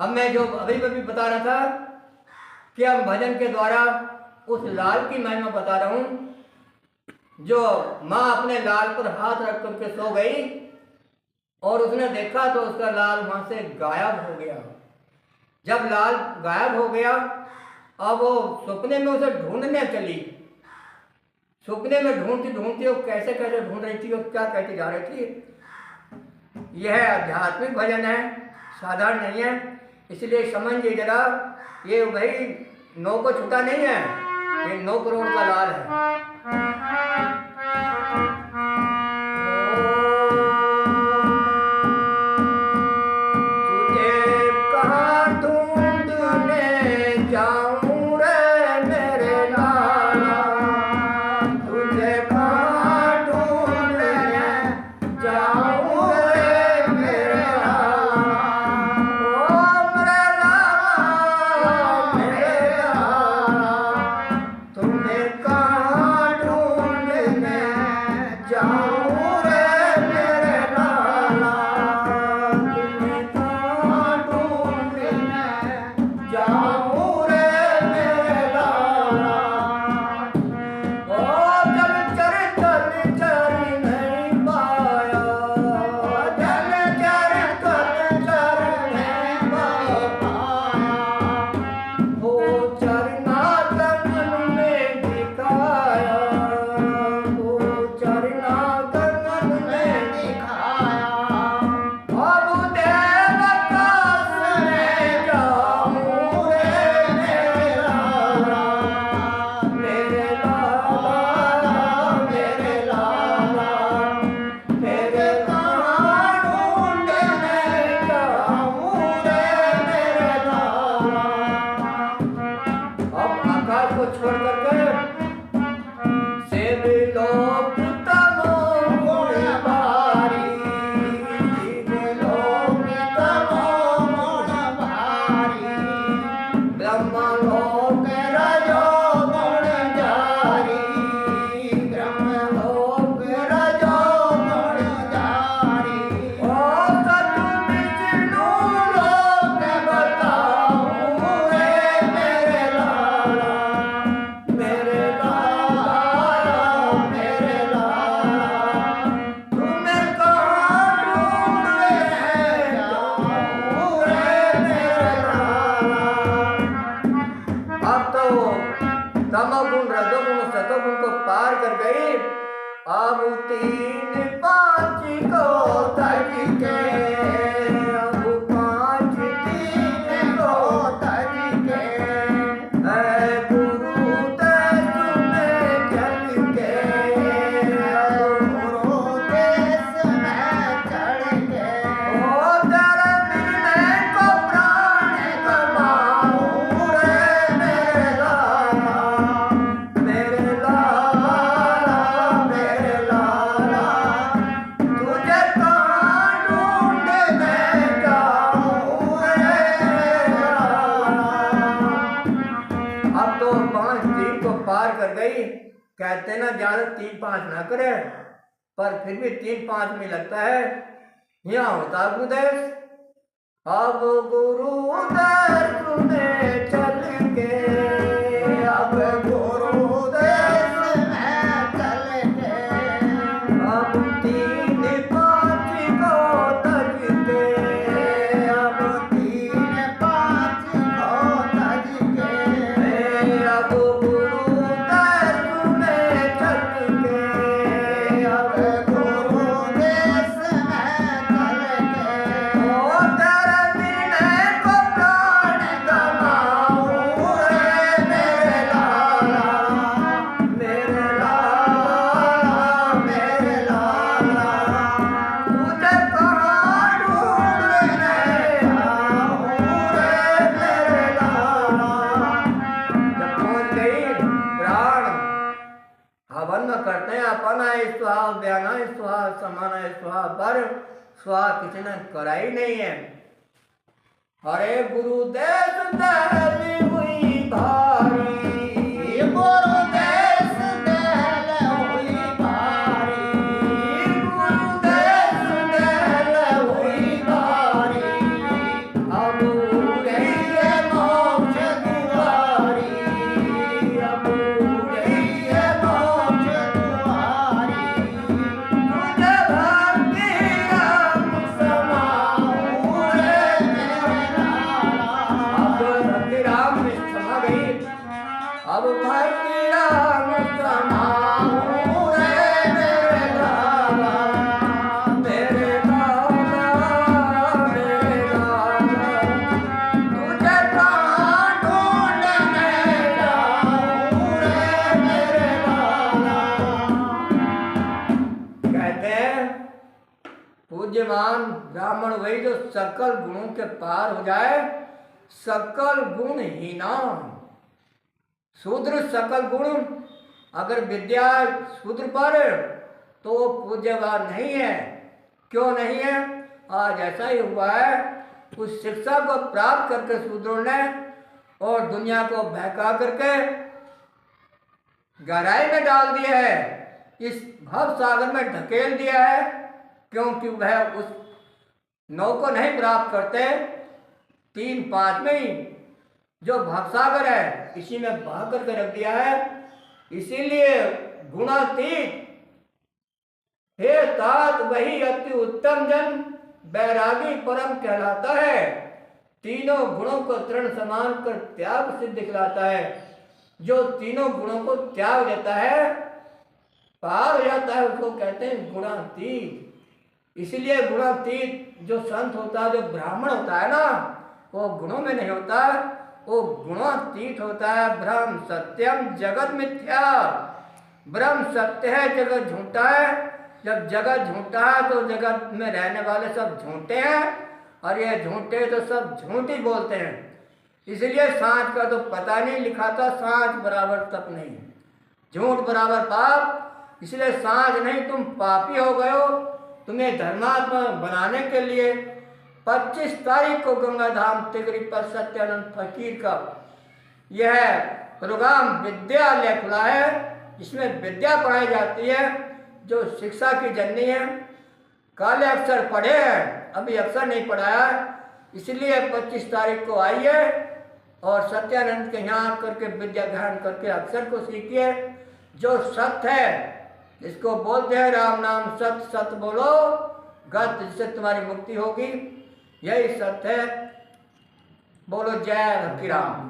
अब मैं जो अभी अभी बता रहा था कि हम भजन के द्वारा उस लाल की महिमा बता रहा हूं जो माँ अपने लाल पर हाथ रख करके सो गई और उसने देखा तो उसका लाल वहां से गायब हो गया। जब लाल गायब हो गया अब वो सपने में उसे ढूंढने चली। सपने में ढूंढती ढूंढती वो कैसे कैसे ढूंढ रही थी और क्या कहती जा रही थी। यह आध्यात्मिक भजन है, साधारण नहीं है, इसलिए समझिए जरा। ये भाई 9 को छूटा नहीं है, ये 9 करोड़ का लाल है। कहते ना ज्यादा 3-5 ना करे, पर फिर भी 3-5 में लगता है। यहाँ होता गुरुदेव, अब गुरुदेव तुम्हें चल के, अब गुरुदेव में चल के, अब 3-5 को तज के, अब 3-5 को तज के, अब समाना स्वाहा पर स्वाहा किसी ने कराई नहीं है। अरे गुरुदेव दहली हुई भारी, गुरुदेव दहल हुई भारी, गुरुदेव दहल हुई भारी, अब ब्राह्मण वही जो सकल गुणों के पार हो जाए, सकल गुण हीना। शूद्र सकल गुण, अगर विद्या शूद्र पर तो वो पूज्यवान नहीं है। क्यों नहीं है? आज ऐसा ही हुआ है, उस शिक्षा को प्राप्त करके शूद्रों ने और दुनिया को बहका करके गहराई में डाल दिया है, इस भव सागर में ढकेल दिया है, क्योंकि वह उस नौ को नहीं प्राप्त करते। 3-5 में ही जो भवसागर है इसी में बहा करके रख दिया है। इसीलिए गुणातीत हे तात वही अति उत्तम जन बैरागी परम कहलाता है। तीनों गुणों को तृण समान कर त्याग सिद्ध दिखलाता है। जो तीनों गुणों को त्याग देता है, पार हो जाता है, उसको कहते हैं गुणातीत। इसलिए गुणातीत जो संत होता है, जो ब्राह्मण होता है ना, वो गुणों में नहीं होता, वो गुणातीत होता है। ब्रह्म सत्यम जगत मिथ्या। ब्रह्म सत्य है, जगत झूठा है। जब जगत झूठा है तो जगत में रहने वाले सब झूठे हैं, और ये झूठे तो सब झूठ ही बोलते हैं। इसलिए सांझ का तो पता नहीं लिखा था, सांझ बराबर तप नहीं, झूठ बराबर पाप। इसलिए सांझ नहीं, तुम पापी हो गए हो। तुम्हें धर्मात्मा बनाने के लिए 25 तारीख को गंगा धाम तिगरी पर सत्यानंद फकीर का यह प्रोग्राम विद्यालय खुला है। इसमें विद्या पढ़ाई जाती है, जो शिक्षा की जननी है। काले अक्षर पढ़े हैं, अभी अक्षर नहीं पढ़ाया, इसलिए 25 तारीख को आइए और सत्यानंद के यहाँ करके विद्या ग्रहण करके अक्षर को सीखिए। जो सत्य है, इसको बोलते हैं राम नाम सत्य, सत्य बोलो गत, जिससे तुम्हारी मुक्ति होगी। यही सत्य है। बोलो जय भक्ति राम।